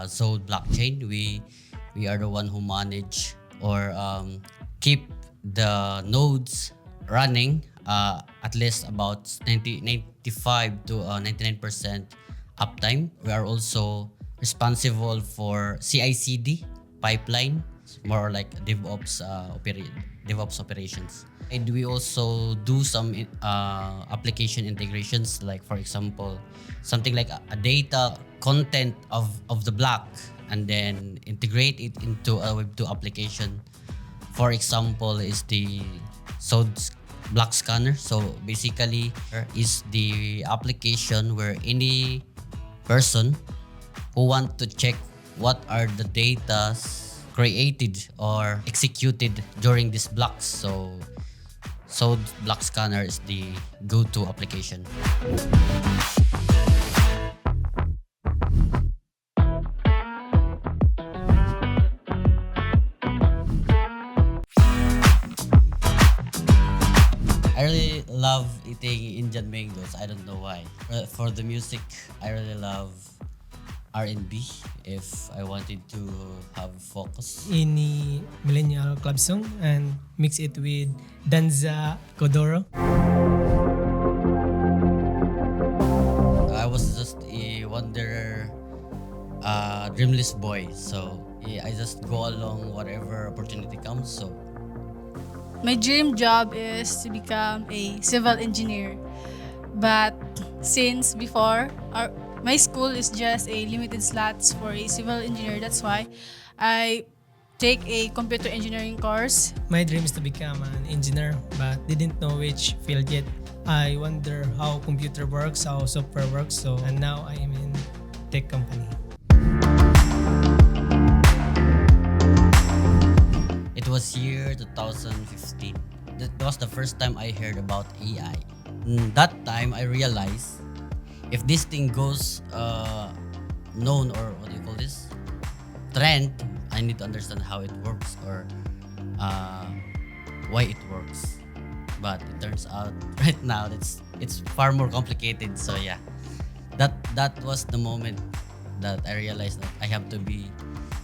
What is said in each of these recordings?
Xode blockchain. We are the one who manage or keep the nodes running at least about 95 to 99% uptime. We are also responsible for CI/CD pipeline, more like DevOps operations. And we also do some application integrations, like for example, something like a data content of the block, and then integrate it into a Web2 application. For example, is the Xode block scanner. So basically, is the application where any person who want to check what are the data created or executed during these blocks. So block scanner is the go-to application. I really love eating Indian mangoes. I don't know why. For the music, I really love R&B if I wanted to have focus. Any millennial club song and mix it with Danza Kodoro. I was just a wanderer, dreamless boy. So I just go along whatever opportunity comes. So My dream job is to become a civil engineer. But since before, my school is just a limited slots for a civil engineer, that's why I take a computer engineering course. My dream is to become an engineer but didn't know which field yet. I wonder how computer works, how software works, and now I am in tech company. it was year 2015. That was the first time I heard about AI. That time I realized if this thing goes known, or what do you call this, trend, I need to understand how it works or why it works. But it turns out right now it's far more complicated. So yeah, that was the moment that I realized that I have to be,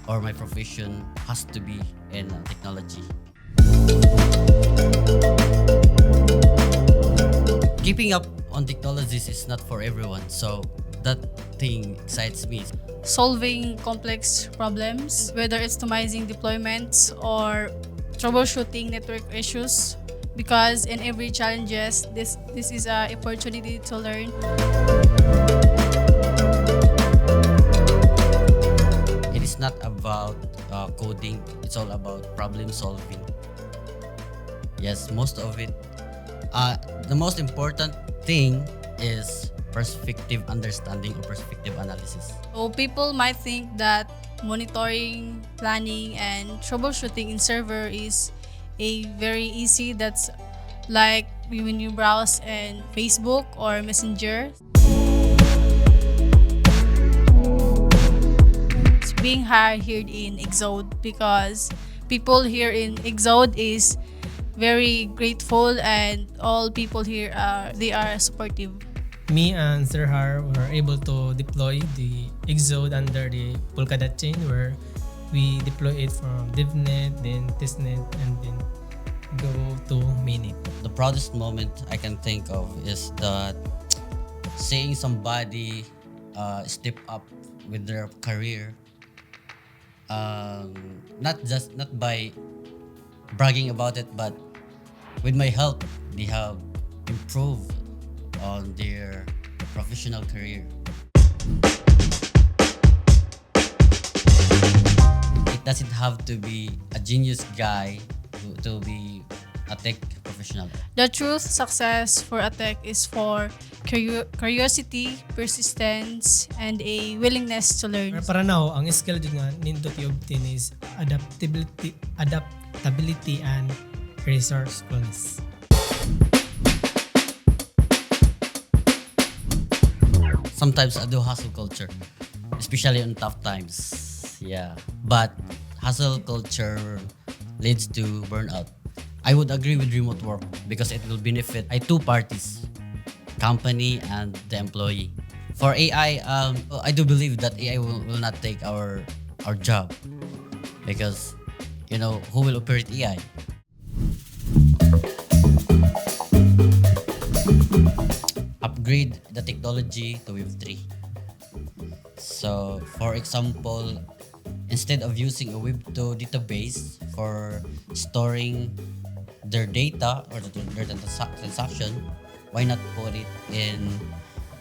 or my profession has to be in technology. Keeping up on technologies is not for everyone, so that thing excites me. Solving complex problems, whether it's optimizing deployments or troubleshooting network issues, because in every challenges, this is an opportunity to learn. It is not about coding, it's all about problem solving. Yes, most of it. The most important thing is perspective understanding or perspective analysis. So people might think that monitoring, planning, and troubleshooting in server is a very easy. That's like when you browse in Facebook or Messenger. It's being hired here in Xode because people here in Xode is very grateful, and all people here are supportive. Me and Sir Har were able to deploy the Xode under the Polkadot chain, where we deploy it from DevNet, then testnet, and then go to mainnet. The proudest moment I can think of is that seeing somebody step up with their career, not by bragging about it, but with my help, they have improved on their professional career. It doesn't have to be a genius guy to be a tech professional. The truth success for a tech is for curiosity, persistence, and a willingness to learn. Para now, ang skill dyan nga nindot i-obtain is adaptability and resourcefulness. Sometimes I do hustle culture, especially in tough times. Yeah, but hustle culture leads to burnout. I would agree with remote work because it will benefit two parties, company and the employee. For AI, I do believe that AI will not take our job, because who will operate AI? Upgrade the technology to Web3. So, for example, instead of using a Web2 database for storing their data or their transaction, why not put it in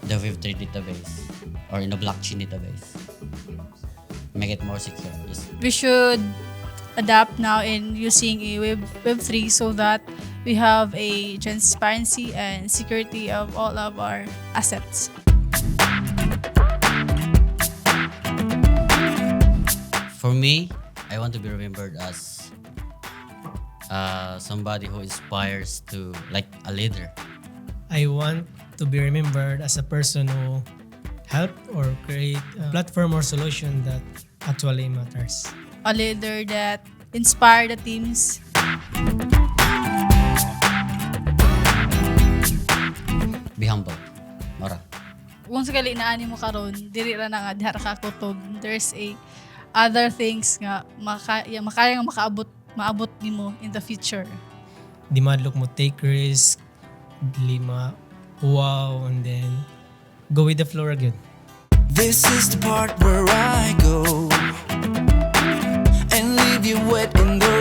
the Web3 database or in a blockchain database? Make it more secure. Yes. We should adapt now in using a Web3 so that we have a transparency and security of all of our assets. For me, I want to be remembered as somebody who inspires to, like, a leader. I want to be remembered as a person who helped or create a platform or solution that actually matters. A leader that inspire the teams. Be humble. Mora. Kung sakali inaani mo karon, dili ra na nga diha ra ka kutob. There's a other things nga makaya nga maabot nimo in the future. Di madlok mo take risk, di wow, and then go with the flow again. This is the part where I go and leave you wet in the